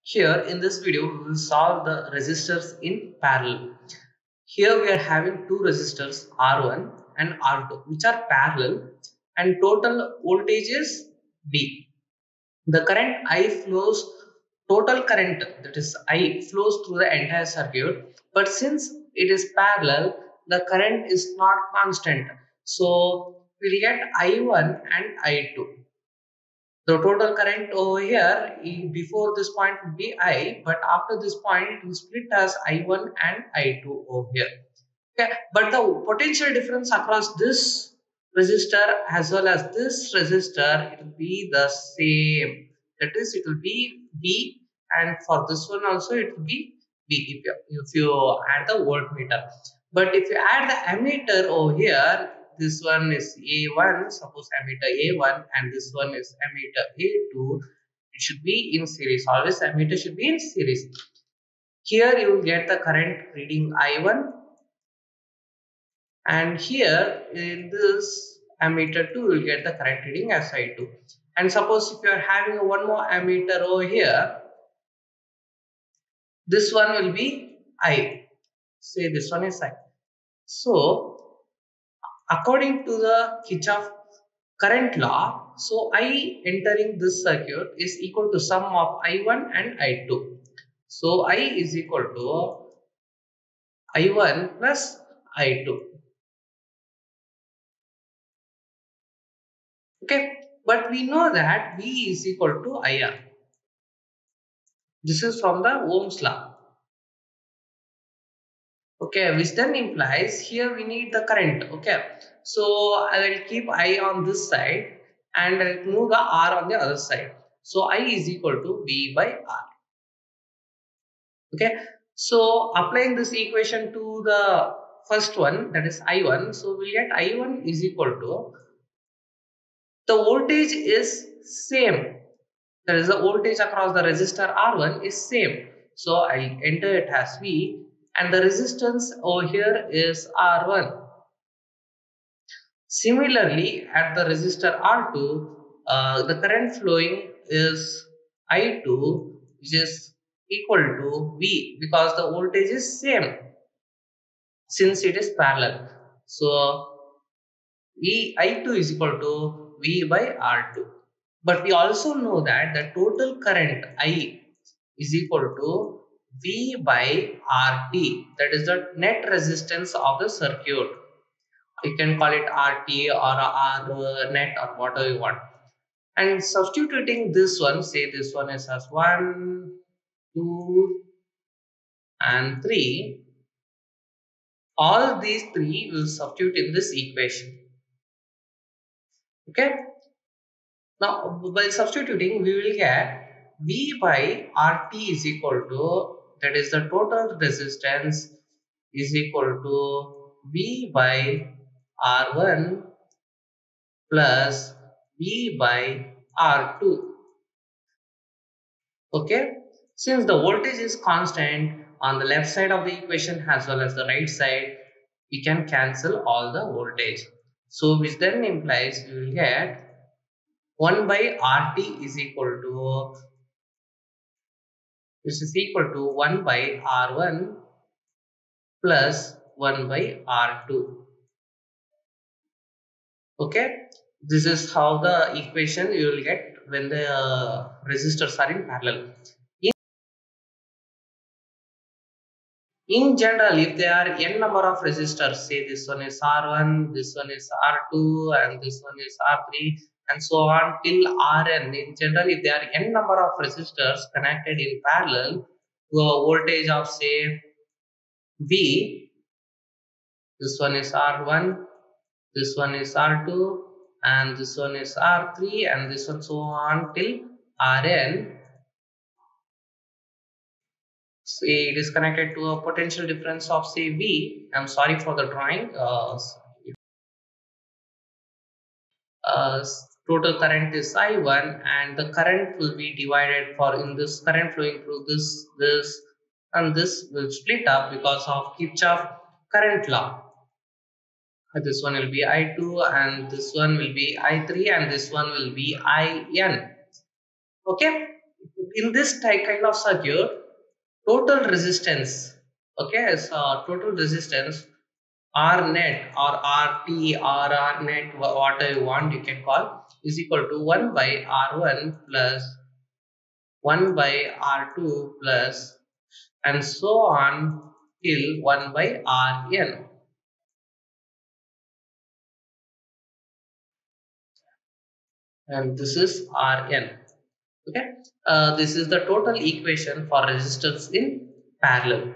Here in this video we will solve the resistors in parallel. Here we are having two resistors R1 and R2 which are parallel and total voltage is V. The current I flows, total current that is I flows through the entire circuit, but since it is parallel the current is not constant. So we'll get I1 and I2. The total current over here before this point would be I, but after this point it will split as I1 and I2 over here. Okay, but the potential difference across this resistor as well as this resistor, it will be the same. That is, it will be V, and for this one also it will be V if you add the voltmeter. But if you add the ammeter over here, this one is A1, suppose ammeter A1, and this one is ammeter A2, it should be in series. Always ammeter should be in series. Here you will get the current reading I1, and here in this ammeter 2 you will get the current reading as I2. And suppose if you are having a one more ammeter over here, this one will be I. Say this one is I. So according to the Kirchhoff current law, so I entering this circuit is equal to sum of I1 and I2. So I is equal to I1 plus I2. Okay, but we know that V is equal to IR. This is from the Ohm's law. Okay, which then implies here we need the current. Okay, so I will keep I on this side and I will move the R on the other side. So I is equal to V by R. Okay, so applying this equation to the first one, that is I1, so we get I1 is equal to, the voltage is same, that is the voltage across the resistor R1 is same. So I enter it as V, and the resistance over here is R1. Similarly, at the resistor R2, the current flowing is I2, which is equal to V because the voltage is same since it is parallel. So I2 is equal to V by R2. But we also know that the total current I is equal to V by RT. That is the net resistance of the circuit. You can call it RT or R net or whatever you want. And substituting this one, say this one is as 1, 2, and 3. All these three will substitute in this equation. Okay. Now, by substituting, we will get V by RT is equal to, that is the total resistance is equal to V by R1 plus V by R2. Okay. Since the voltage is constant on the left side of the equation as well as the right side, we can cancel all the voltage. So, which then implies we will get 1 by RT is equal to, which is equal to 1 by R1 plus 1 by R2. Okay, this is how the equation you will get when the resistors are in parallel. In general, if there are n number of resistors, say this one is R1, this one is R2, and this one is R3, and so on till Rn. In general, if there are n number of resistors connected in parallel to a voltage of say V, this one is R1, this one is R2, and this one is R3, and this one so on till Rn. Say it is connected to a potential difference of say V. I'm sorry for the drawing. Total current is I1, and the current will be divided for in this current flowing through this, and this will split up because of Kirchhoff current law. This one will be I2, and this one will be I3, and this one will be IN. Okay, if you in this type kind of circuit, total resistance, okay, so total resistance R net or RT or R net, whatever you want you can call, is equal to 1 by R1 plus 1 by R2 plus, and so on till 1 by Rn, and this is Rn. Okay, this is the total equation for resistors in parallel.